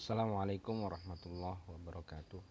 Assalamualaikum warahmatullahi wabarakatuh.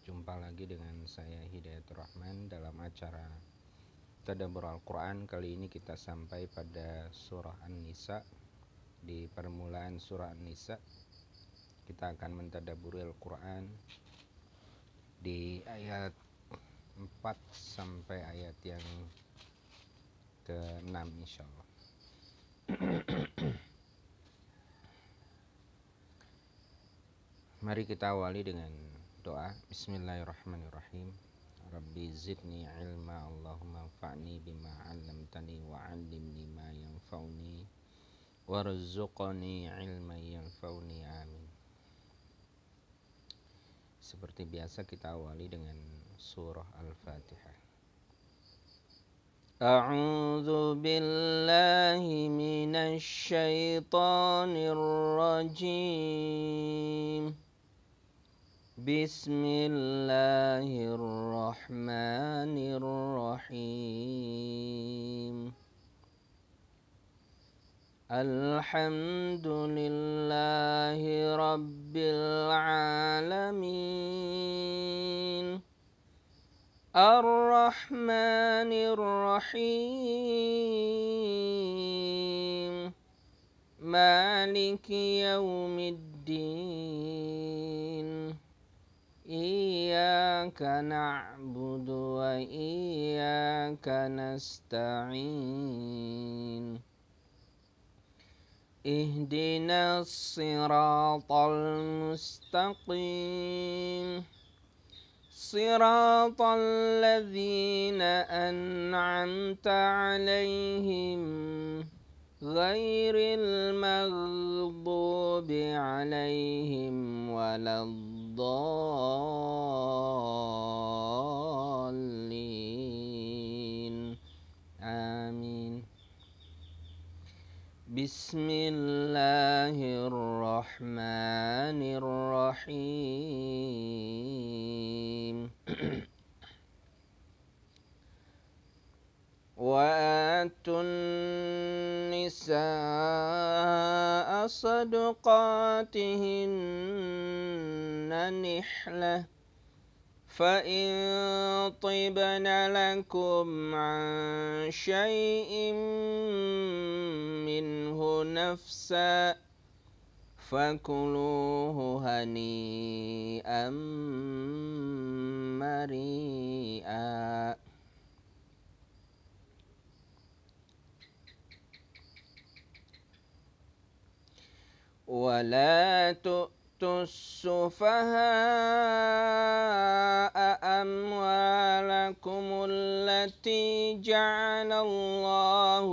Jumpa lagi dengan saya Hidayatur Rahman dalam acara Tadabbur Al-Quran. Kali ini kita sampai pada surah An-Nisa. Di permulaan surah An-Nisa kita akan mentadabburi Al-Quran di ayat 4 sampai ayat yang ke-6 insyaallah. Mari kita awali dengan doa. Bismillahirrahmanirrahim. Rabbi zidni ilma, Allahumma anfa'ni bima 'allamtani wa 'allimni ma yanfa'uni warzuqni ilman yanfa'uni, amin. Seperti biasa kita awali dengan surah Al-Fatihah. A'udzu billahi minasy syaithanir rajim. Bismillahirrahmanirrahim. Alhamdulillahi rabbil alamin. Ar-Rahmanir Rahim. Maliki yaumiddin. Iyyaka na'budu wa iyyaka nasta'in. Ihdinas siratal mustaqim. Siratal ladzina an'amta 'alaihim ghairil maghdubi 'alaihim waladdallin. Amin. Bismillahirrahmanirrahim. Wa atun nisaa sadaqatihinna nihlah fa in tibna lakum an syai'in minhu nafsa fakuluhu hani'an mari'a. ولا تؤتوا السفهاء أموالكم التي جعل الله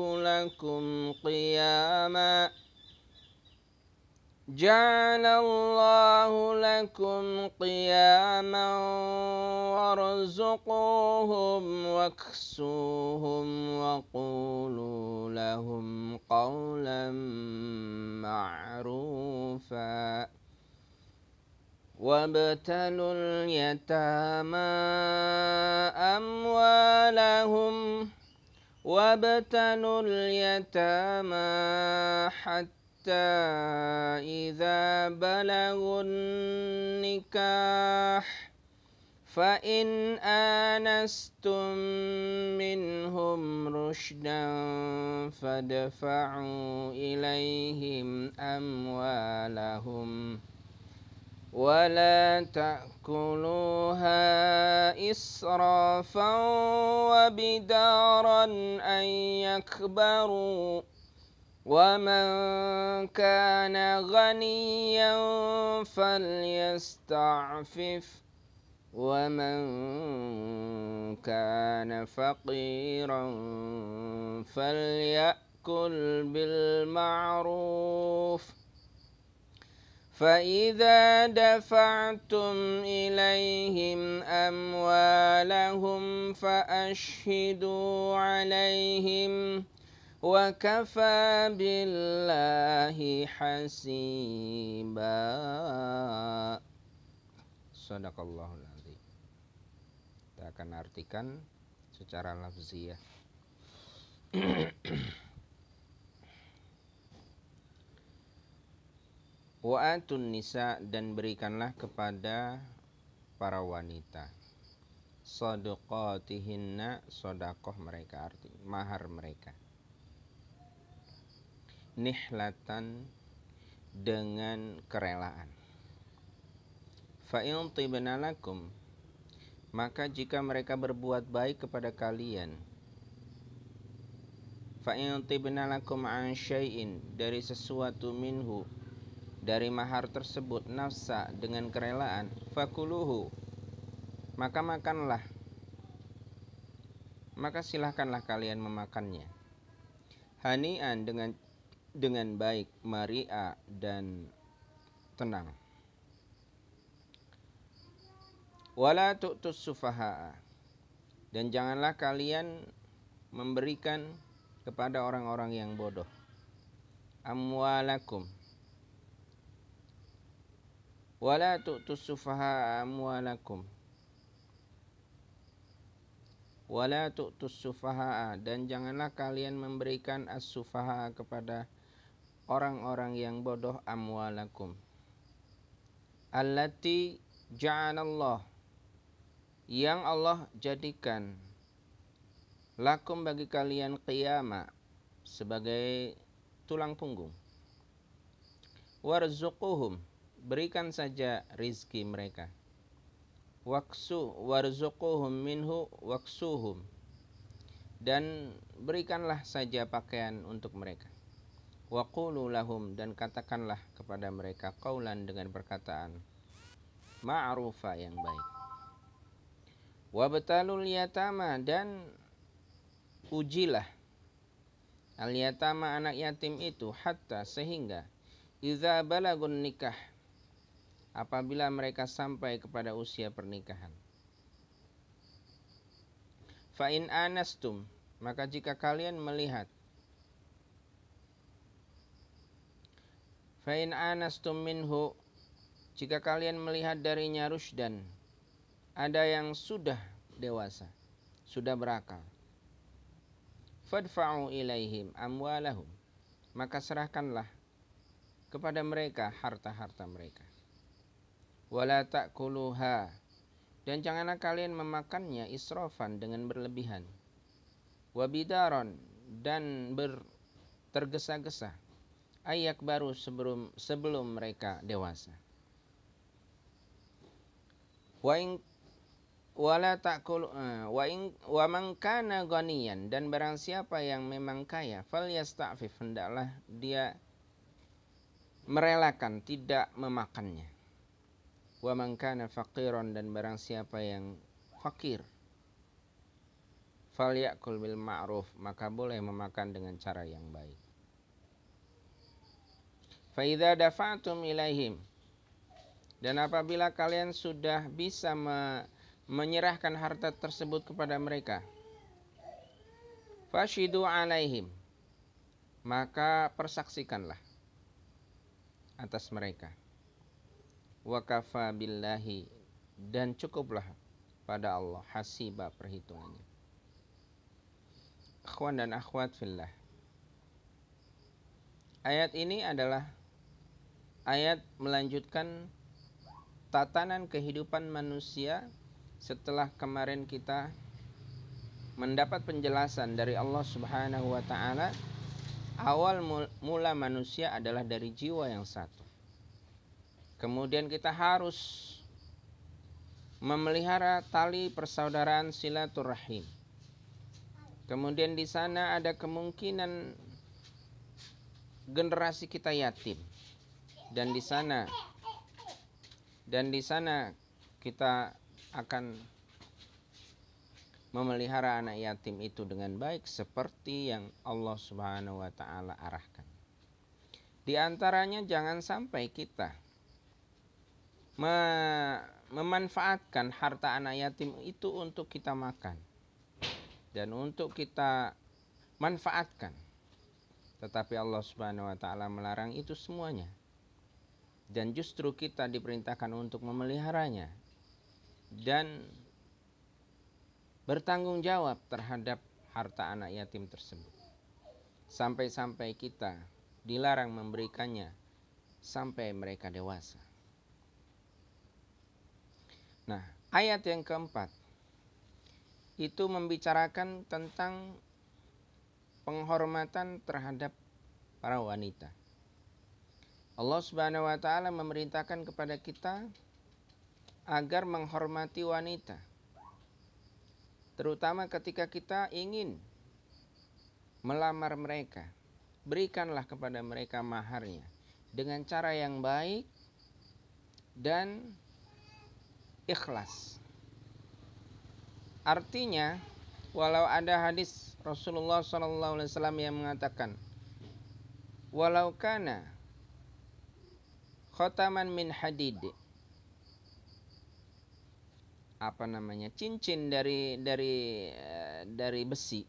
لكم قياما وارزقوهم واكسوهم وقولوا لهم قولا معروفا وابتلوا اليتامى حتى إذا بلغوا النكاح فإن آنستم منهم رشدا فادفعوا إليهم أموالهم ولا تأكلوها إسرافا وبدارا أن يكبروا ومن كان غنيا فليستعفف ومن كان فقيرا فليأكل بالمعروف فإذا دفعتم إليهم أموالهم فأشهدوا عليهم وكفى بالله حسيبا. Shadaqallahul adzim. Kita akan artikan secara lafziah. Wa atun nisa, dan berikanlah kepada para wanita sadaqatihinna, sodakoh mereka, artinya mahar mereka, nihlatan, dengan kerelaan. Fa in tibna lakum, maka jika mereka berbuat baik kepada kalian, fa in tibna lakum an syai'in, dari sesuatu, minhu, dari mahar tersebut, nafsa, dengan kerelaan, fakuluhu, maka makanlah, maka silahkanlah kalian memakannya, hani'an, dengan baik, mari'a, dan tenang. Wala tu'tus sufaha'a, dan janganlah kalian memberikan kepada orang-orang yang bodoh, amwalakum, wala tu'tus sufaha'a amwalakum, wala tu'tus sufaha'a, dan janganlah kalian memberikan as-sufaha'a kepada orang-orang yang bodoh, amwalakum, allati ja'alallah, yang Allah jadikan, lakum, bagi kalian, qiyama, sebagai tulang punggung, warzuquhum, berikan saja rizki mereka, warzuquhum minhu waksuhum, dan berikanlah saja pakaian untuk mereka, waqulu lahum, dan katakanlah kepada mereka, qaulan, dengan perkataan ma'rufa, yang baik. Wabtalul yatama, dan ujilah al yatama, anak yatim itu, hatta, sehingga, idza balagun nikah, apabila mereka sampai kepada usia pernikahan. Fa in anastum, maka jika kalian melihat, fa in anastum minhu, jika kalian melihat darinya, rusydan, ada yang sudah dewasa, sudah berakal, fadfa'u ilaihim amwalahum, maka serahkanlah kepada mereka harta-harta mereka. Wala ta'kuluha, dan janganlah kalian memakannya, israfan, dengan berlebihan, wabidaron, dan tergesa-gesa, ayak baru, sebelum mereka dewasa. Wala ta'kul wa man kana ghaniyan, dan barang siapa yang memang kaya, falyasta'fif, hendaklah dia merelakan tidak memakannya. Wa man kana faqiran, dan barang siapa yang fakir, falyakul bil ma'ruf, maka boleh memakan dengan cara yang baik. Fa idza dafa'tum ilaihim, dan apabila kalian sudah bisa menyerahkan harta tersebut kepada mereka, fashidu alaihim, maka persaksikanlah atas mereka, wa kafa billahi, dan cukuplah pada Allah, hasiba, perhitungannya. Akhwan dan akhwat fillah, ayat ini adalah ayat melanjutkan tatanan kehidupan manusia setelah kemarin kita mendapat penjelasan dari Allah Subhanahu wa ta'ala. Awal mula manusia adalah dari jiwa yang satu. Kemudian kita harus memelihara tali persaudaraan silaturahim. Kemudian di sana ada kemungkinan generasi kita yatim, dan di sana kita akan memelihara anak yatim itu dengan baik seperti yang Allah Subhanahu wa ta'ala arahkan. Di antaranya, jangan sampai kita memanfaatkan harta anak yatim itu untuk kita makan dan untuk kita manfaatkan. Tetapi Allah Subhanahu wa ta'ala melarang itu semuanya. Dan justru kita diperintahkan untuk memeliharanya dan bertanggung jawab terhadap harta anak yatim tersebut. Sampai-sampai kita dilarang memberikannya sampai mereka dewasa. Nah, ayat yang keempat itu membicarakan tentang penghormatan terhadap para wanita. Allah Subhanahu wa taala memerintahkan kepada kita agar menghormati wanita. Terutama ketika kita ingin melamar mereka. Berikanlah kepada mereka maharnya dengan cara yang baik dan ikhlas. Artinya, walau ada hadis Rasulullah SAW yang mengatakan, walau kana khotaman min hadid, cincin dari besi.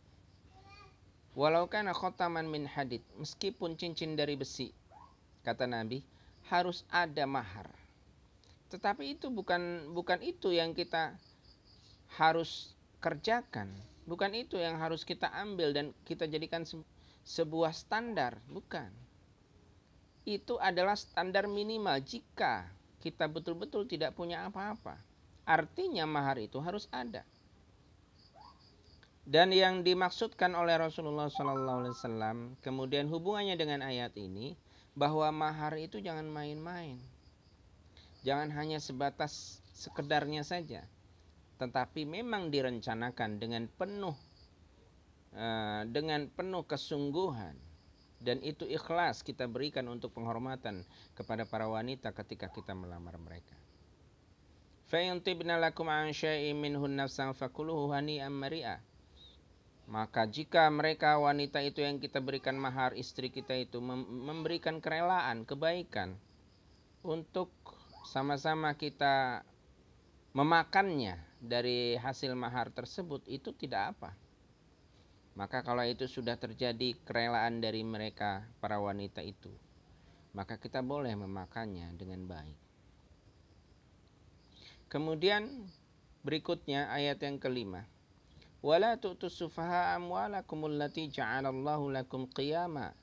Walau kana khotaman min hadid, meskipun cincin dari besi, kata Nabi, harus ada mahar. Tetapi itu bukan itu yang kita harus kerjakan, bukan itu yang harus kita ambil dan kita jadikan sebuah standar, bukan. Itu adalah standar minimal jika kita betul-betul tidak punya apa-apa. Artinya mahar itu harus ada. Dan yang dimaksudkan oleh Rasulullah SAW, kemudian hubungannya dengan ayat ini, bahwa mahar itu jangan main-main. Jangan hanya sebatas sekedarnya saja, tetapi memang direncanakan dengan penuh kesungguhan, dan itu ikhlas kita berikan untuk penghormatan kepada para wanita ketika kita melamar mereka. Fa in tibna lakum an syai'in minhu nafsan fakuluhu hani'an mari'a. Maka jika mereka wanita itu yang kita berikan mahar, istri kita itu memberikan kerelaan, kebaikan untuk sama-sama kita memakannya dari hasil mahar tersebut, itu tidak apa. Maka kalau itu sudah terjadi kerelaan dari mereka, para wanita itu, maka kita boleh memakannya dengan baik. Kemudian berikutnya ayat yang kelima. Wala tu'tus sufaha amwalakum allati ja'alallahu lakum qiyama.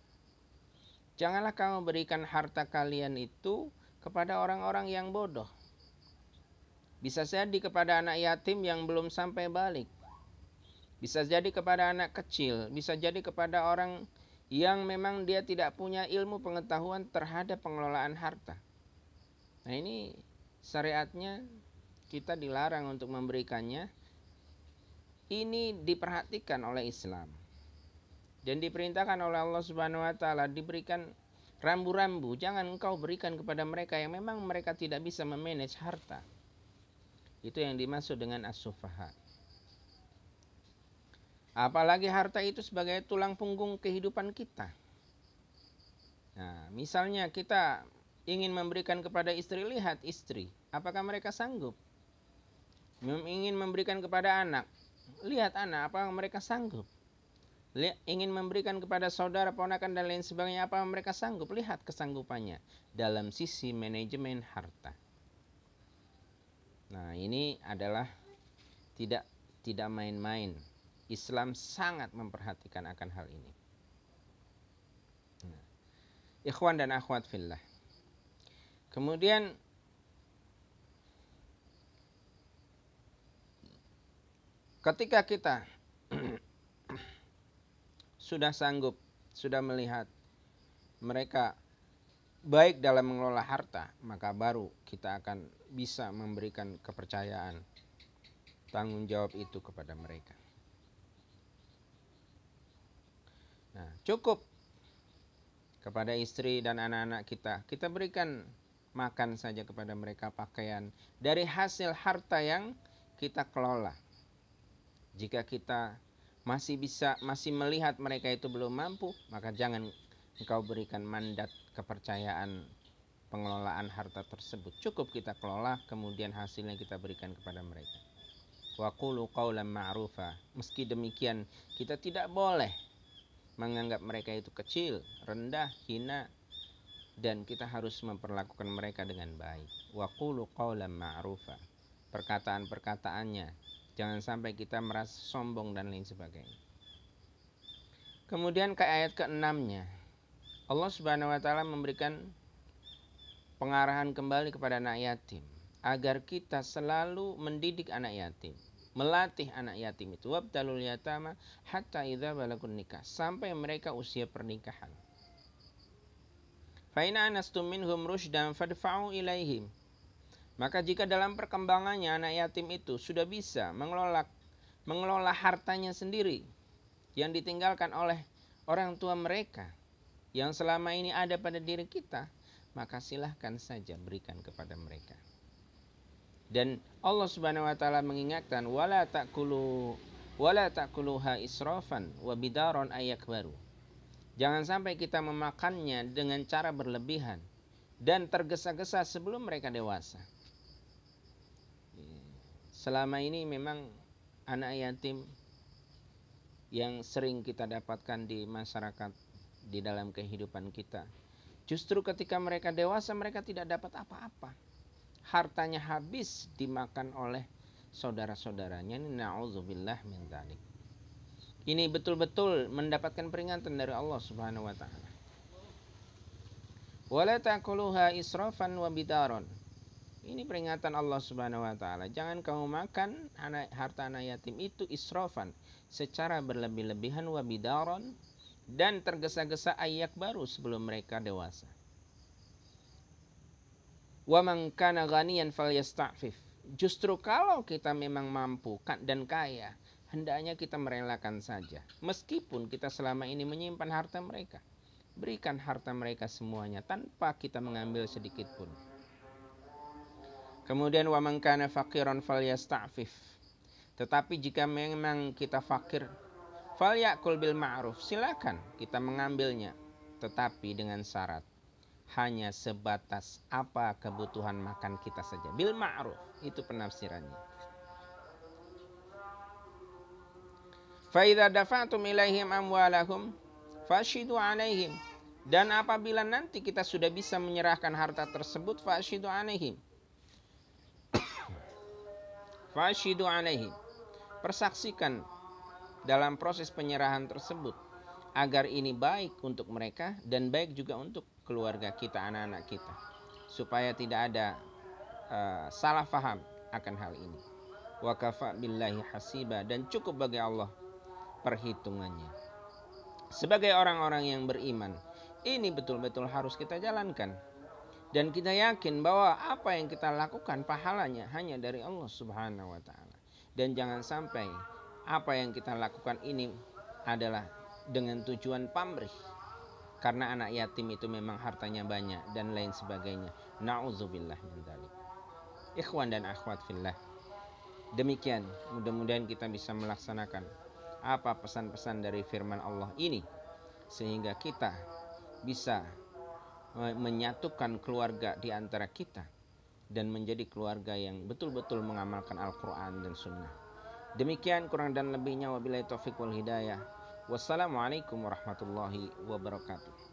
Janganlah kamu berikan harta kalian itu kepada orang-orang yang bodoh. Bisa jadi kepada anak yatim yang belum sampai balik. Bisa jadi kepada anak kecil, bisa jadi kepada orang yang memang dia tidak punya ilmu pengetahuan terhadap pengelolaan harta. Nah, ini syariatnya kita dilarang untuk memberikannya. Ini diperhatikan oleh Islam dan diperintahkan oleh Allah Subhanahu wa taala, diberikan rambu-rambu. Jangan engkau berikan kepada mereka yang memang mereka tidak bisa memanage harta. Itu yang dimaksud dengan as-sufaha. Apalagi harta itu sebagai tulang punggung kehidupan kita. Nah, misalnya kita ingin memberikan kepada istri, lihat istri, apakah mereka sanggup. Ingin memberikan kepada anak, lihat anak, apa mereka sanggup. Ingin memberikan kepada saudara, ponakan dan lain sebagainya, apa mereka sanggup. Lihat kesanggupannya dalam sisi manajemen harta. Nah, ini adalah tidak main-main. Islam sangat memperhatikan akan hal ini. Nah, ikhwan dan akhwat fillah. Kemudian ketika kita sudah sanggup, sudah melihat mereka baik dalam mengelola harta, maka baru kita akan bisa memberikan kepercayaan, tanggung jawab itu kepada mereka. Nah, cukup kepada istri dan anak-anak kita berikan makan saja kepada mereka, pakaian dari hasil harta yang kita kelola. Jika kita masih melihat mereka itu belum mampu, maka jangan engkau berikan mandat kepercayaan pengelolaan harta tersebut. Cukup kita kelola, kemudian hasilnya kita berikan kepada mereka. Wa qulu qawlan ma'rufa. Meski demikian, kita tidak boleh menganggap mereka itu kecil, rendah, hina, dan kita harus memperlakukan mereka dengan baik. Wa qulu qawlan ma'rufa. Perkataan-perkataannya jangan sampai kita merasa sombong dan lain sebagainya. Kemudian ke ayat ke-6-nya, Allah Subhanahu wa taala memberikan pengarahan kembali kepada anak yatim, agar kita selalu mendidik anak yatim, melatih anak yatim itu, wabtalul yatama hatta idza balagun nikah, sampai mereka usia pernikahan. Fa in anastum minhum rusydan fadfa'u ilaihim. Maka jika dalam perkembangannya anak yatim itu sudah bisa mengelola hartanya sendiri yang ditinggalkan oleh orang tua mereka yang selama ini ada pada diri kita, maka silahkan saja berikan kepada mereka. Dan Allah Subhanahu wa taala mengingatkan wala ta'kuluha israfan wa bidaron ayakbaru. Jangan sampai kita memakannya dengan cara berlebihan dan tergesa-gesa sebelum mereka dewasa. Selama ini memang anak yatim yang sering kita dapatkan di masyarakat, di dalam kehidupan kita, justru ketika mereka dewasa mereka tidak dapat apa-apa. Hartanya habis dimakan oleh saudara-saudaranya. Na'udzubillah min dzalik. Ini betul-betul mendapatkan peringatan dari Allah Subhanahu wa taala. Wala ta'kuluha israfan wa bidaron. Ini peringatan Allah Subhanahu wa taala. Jangan kamu makan harta anak yatim itu israfan, secara berlebih-lebihan, wa bidaron, dan tergesa-gesa ayak baru sebelum mereka dewasa. Wa man kana ghaniyan falyasta'fif. Justru kalau kita memang mampu dan kaya, hendaknya kita merelakan saja. Meskipun kita selama ini menyimpan harta mereka, berikan harta mereka semuanya tanpa kita mengambil sedikit pun. Kemudian wa man kana faqiran falyasta'fif. Tetapi jika memang kita fakir, falyakul bil ma'ruf. Silakan kita mengambilnya, tetapi dengan syarat hanya sebatas apa kebutuhan makan kita saja. Bil ma'ruf, itu penafsirannya. Fa idza dafa'tum ilaihim amwalahum fashidu alaihim. Dan apabila nanti kita sudah bisa menyerahkan harta tersebut, fashidu alaihim. Fashidu alaihim. Persaksikan dalam proses penyerahan tersebut agar ini baik untuk mereka dan baik juga untuk keluarga kita, anak-anak kita, supaya tidak ada salah faham akan hal ini. Wa kafa billahi hasiba, dan cukup bagi Allah perhitungannya. Sebagai orang-orang yang beriman, ini betul-betul harus kita jalankan, dan kita yakin bahwa apa yang kita lakukan pahalanya hanya dari Allah Subhanahu wa taala. Dan jangan sampai apa yang kita lakukan ini adalah dengan tujuan pamrih, karena anak yatim itu memang hartanya banyak dan lain sebagainya. Na'udzubillah min dzalik. Ikhwan dan akhwat fillah, demikian mudah-mudahan kita bisa melaksanakan apa pesan-pesan dari firman Allah ini, sehingga kita bisa menyatukan keluarga di antara kita dan menjadi keluarga yang betul-betul mengamalkan Al-Quran dan Sunnah. Demikian kurang dan lebihnya, wabillahi taufiq wal hidayah. Wassalamualaikum warahmatullahi wabarakatuh.